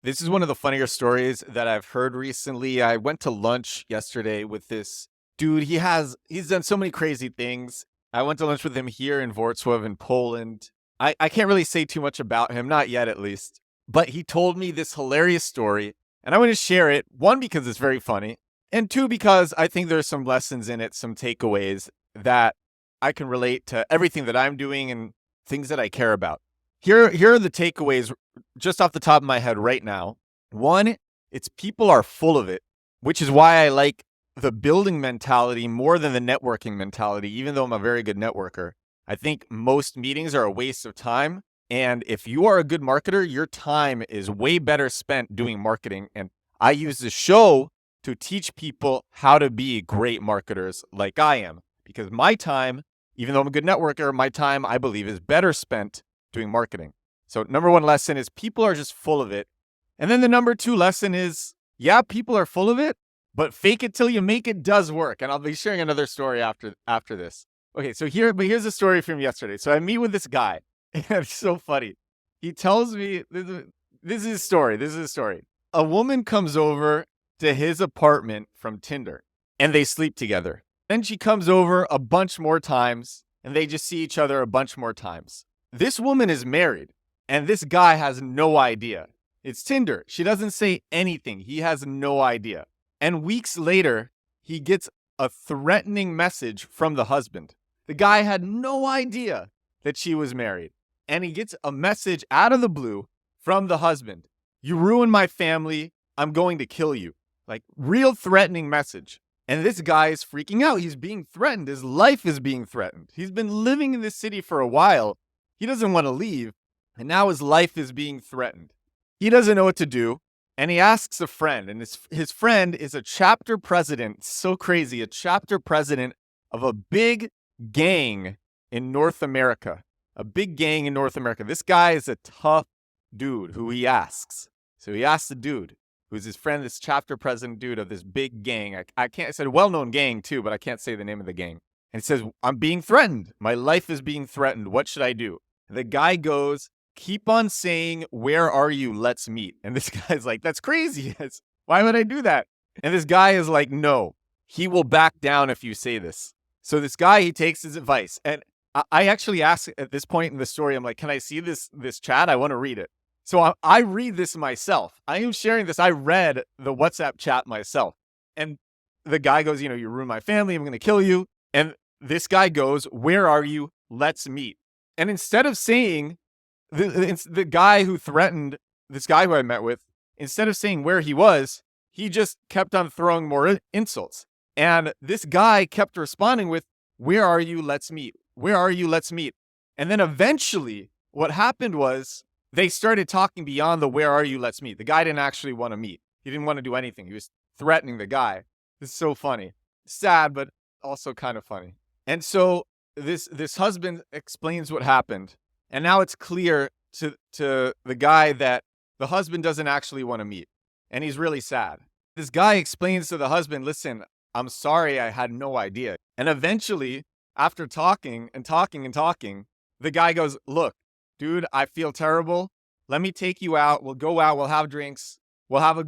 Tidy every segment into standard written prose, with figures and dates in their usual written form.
This is one of the funnier stories that I've heard recently. I went to lunch yesterday with this dude. He's done so many crazy things. I went to lunch with him here in Wrocław in Poland. I can't really say too much about him, not yet at least. But he told me this hilarious story, and I want to share it. One, because it's very funny, and two, because I think there's some lessons in it, some takeaways that I can relate to everything that I'm doing and things that I care about. Here are the takeaways just off the top of my head right now. One, it's people are full of it, which is why I like the building mentality more than the networking mentality, even though I'm a very good networker. I think most meetings are a waste of time. And if you are a good marketer, your time is way better spent doing marketing. And I use the show to teach people how to be great marketers like I am. Because my time, even though I'm a good networker, my time, I believe, is better spent doing marketing. So number one lesson is people are just full of it. And then the number two lesson is, yeah, people are full of it, but fake it till you make it does work. And I'll be sharing another story after this. Okay, so here's a story from yesterday. So I meet with this guy, and it's so funny. He tells me this is his story. This is his story. A woman comes over to his apartment from Tinder, and they sleep together. Then she comes over a bunch more times, and they just see each other a bunch more times. This woman is married, and this guy has no idea. It's Tinder. She doesn't say anything. He has no idea. And weeks later, he gets a threatening message from the husband. The guy had no idea that she was married. And he gets a message out of the blue from the husband. You ruined my family. I'm going to kill you. Like, real threatening message. And this guy is freaking out. He's being threatened. His life is being threatened. He's been living in this city for a while. He doesn't want to leave. And now his life is being threatened. He doesn't know what to do. And he asks a friend. And his friend is a chapter president. So crazy. A chapter president of a big gang in North America. A big gang in North America. This guy is a tough dude who he asks. So he asks the dude, who's his friend, this chapter president dude of this big gang. I said a well-known gang too, but I can't say the name of the gang. And he says, I'm being threatened. My life is being threatened. What should I do? And the guy goes, keep on saying, where are you? Let's meet. And this guy's like, that's crazy. Why would I do that? And this guy is like, no, he will back down if you say this. So this guy, he takes his advice. And I actually asked at this point in the story, I'm like, can I see this chat? I want to read it. So I read this myself. I am sharing this. I read the WhatsApp chat myself. And the guy goes, you ruined my family. I'm going to kill you. And this guy goes, where are you? Let's meet. And instead of saying, the guy who threatened this guy who I met with, instead of saying where he was, he just kept on throwing more insults. And this guy kept responding with, where are you? Let's meet. Where are you? Let's meet. And then eventually what happened was they started talking beyond the where are you? Let's meet. The guy didn't actually want to meet. He didn't want to do anything. He was threatening the guy. This is so funny. Sad, but also kind of funny. And so this husband explains what happened. And now it's clear to the guy that the husband doesn't actually want to meet. And he's really sad. This guy explains to the husband, listen, I'm sorry, I had no idea. And eventually, after talking and talking and talking, the guy goes, look, dude, I feel terrible. Let me take you out. We'll go out. We'll have drinks. We'll have a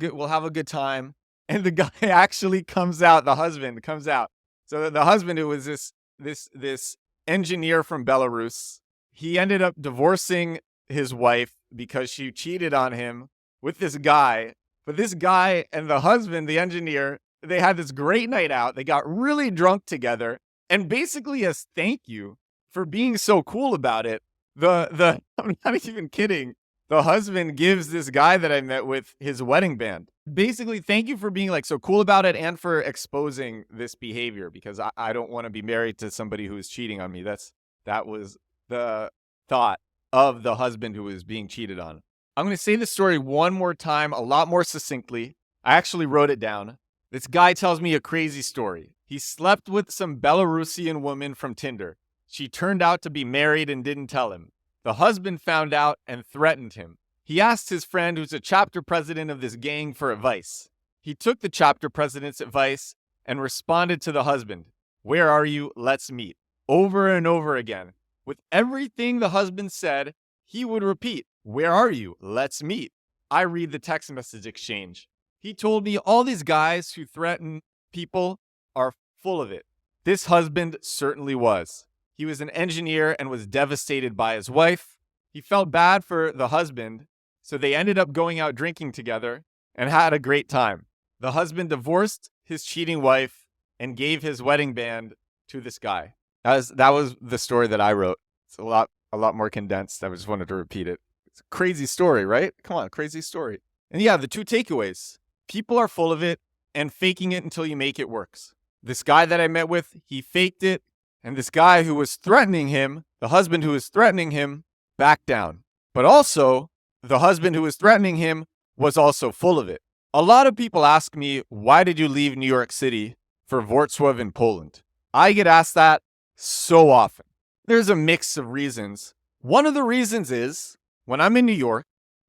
good time. And the guy actually comes out. The husband comes out. So the husband, who was this engineer from Belarus, he ended up divorcing his wife because she cheated on him with this guy. But this guy and the husband, the engineer, they had this great night out. They got really drunk together. And basically, as thank you for being so cool about it, I'm not even kidding. The husband gives this guy that I met with his wedding band. Basically, thank you for being like so cool about it and for exposing this behavior, because I don't want to be married to somebody who is cheating on me. That was the thought of the husband who was being cheated on. I'm going to say this story one more time, a lot more succinctly. I actually wrote it down. This guy tells me a crazy story. He slept with some Belarusian woman from Tinder. She turned out to be married and didn't tell him. The husband found out and threatened him. He asked his friend, who's a chapter president of this gang, for advice. He took the chapter president's advice and responded to the husband, where are you? Let's meet. Over and over again. With everything the husband said, he would repeat, where are you? Let's meet. I read the text message exchange. He told me all these guys who threaten people are full of it. This husband certainly was. He was an engineer and was devastated by his wife. He felt bad for the husband, so they ended up going out drinking together and had a great time. The husband divorced his cheating wife and gave his wedding band to this guy. That was the story that I wrote. It's a lot more condensed. I just wanted to repeat it. It's a crazy story, right? Come on, crazy story. And yeah, the two takeaways. People are full of it, and faking it until you make it works. This guy that I met with, he faked it. And this guy who was threatening him, the husband who was threatening him, backed down. But also, the husband who was threatening him was also full of it. A lot of people ask me, why did you leave New York City for Wrocław in Poland? I get asked that so often. There's a mix of reasons. One of the reasons is, when I'm in New York,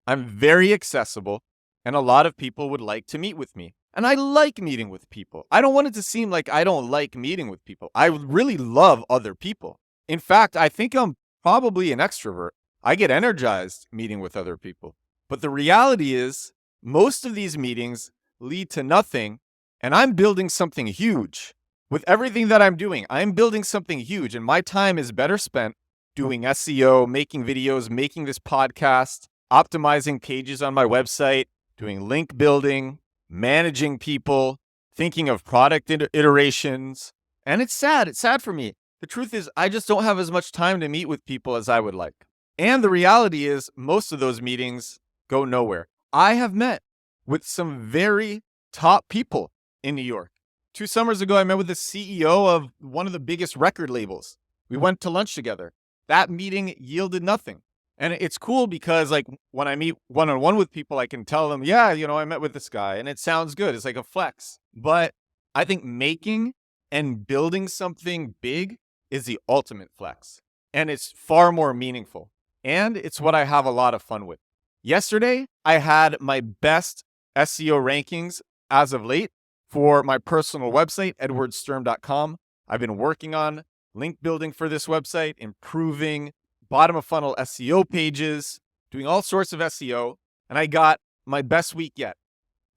I'm very accessible, and a lot of people would like to meet with me. And I like meeting with people. I don't want it to seem like I don't like meeting with people. I really love other people. In fact, I think I'm probably an extrovert. I get energized meeting with other people. But the reality is, most of these meetings lead to nothing, and I'm building something huge. With everything that I'm doing, I'm building something huge, and my time is better spent doing SEO, making videos, making this podcast, optimizing pages on my website, doing link building, managing people, thinking of product iterations. And it's sad. It's sad for me. The truth is, I just don't have as much time to meet with people as I would like. And the reality is, most of those meetings go nowhere. I have met with some very top people in New York. 2 summers ago, I met with the CEO of one of the biggest record labels. We went to lunch together. That meeting yielded nothing. And it's cool because, like, when I meet one-on-one with people, I can tell them, yeah, I met with this guy, and it sounds good. It's like a flex. But I think making and building something big is the ultimate flex. And it's far more meaningful. And it's what I have a lot of fun with. Yesterday, I had my best SEO rankings as of late for my personal website, edwardsturm.com. I've been working on link building for this website, improving bottom of funnel SEO pages, doing all sorts of SEO, and I got my best week yet.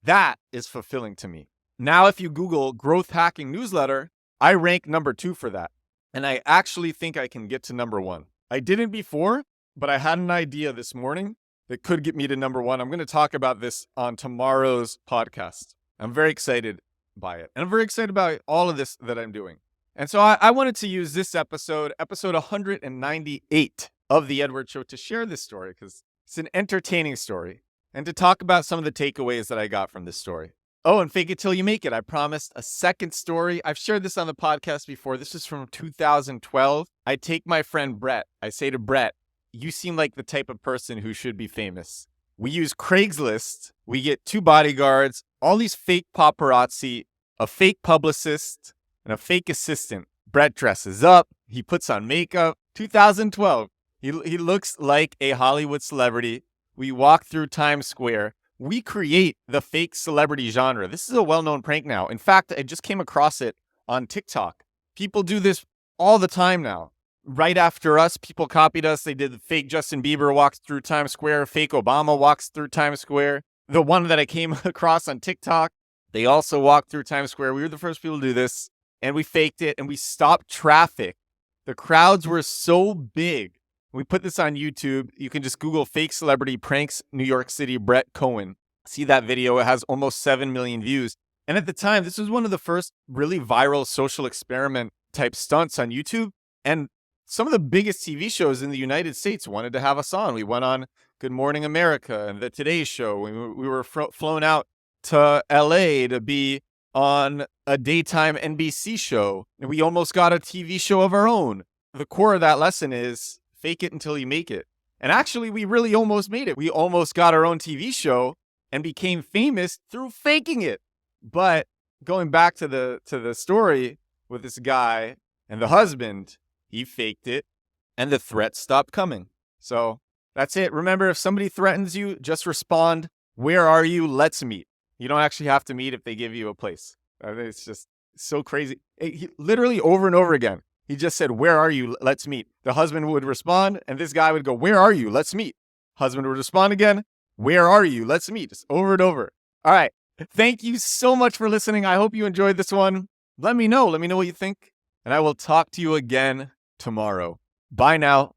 That is fulfilling to me. Now, if you Google growth hacking newsletter, I rank number 2 for that. And I actually think I can get to number 1. I didn't before, but I had an idea this morning that could get me to number 1. I'm going to talk about this on tomorrow's podcast. I'm very excited by it. And I'm very excited about all of this that I'm doing. And so I wanted to use this episode 198 of The Edward Show, to share this story because it's an entertaining story and to talk about some of the takeaways that I got from this story. Oh, and fake it till you make it. I promised a second story. I've shared this on the podcast before. This is from 2012. I take my friend Brett. I say to Brett, you seem like the type of person who should be famous. We use Craigslist. We get 2 bodyguards, all these fake paparazzi, a fake publicist, and a fake assistant. Brett dresses up. He puts on makeup. 2012. He looks like a Hollywood celebrity. We walk through Times Square. We create the fake celebrity genre. This is a well-known prank now. In fact, I just came across it on TikTok. People do this all the time now. Right after us, people copied us. They did the fake Justin Bieber walks through Times Square. Fake Obama walks through Times Square. The one that I came across on TikTok, they also walked through Times Square. We were the first people to do this. And we faked it, and we stopped traffic. The crowds were so big. We put this on YouTube. You can just Google fake celebrity pranks New York City Brett Cohen. See that video. It has almost 7 million views. And at the time, this was one of the first really viral social experiment type stunts on YouTube. And some of the biggest TV shows in the United States wanted to have us on. We went on Good Morning America and The Today Show. We were flown out to LA to be on a daytime NBC show. And we almost got a TV show of our own. The core of that lesson is fake it until you make it. And actually, we really almost made it. We almost got our own TV show and became famous through faking it. But going back to the story with this guy and the husband, he faked it and the threat stopped coming. So that's it. Remember, if somebody threatens you, just respond, "Where are you? Let's meet." You don't actually have to meet if they give you a place. It's just so crazy. He literally over and over again, he just said, "Where are you? Let's meet." The husband would respond, and this guy would go, "Where are you? Let's meet." Husband would respond again. Where are you? Let's meet. Just over and over. All right. Thank you so much for listening. I hope you enjoyed this one. Let me know. Let me know what you think. And I will talk to you again tomorrow. Bye now.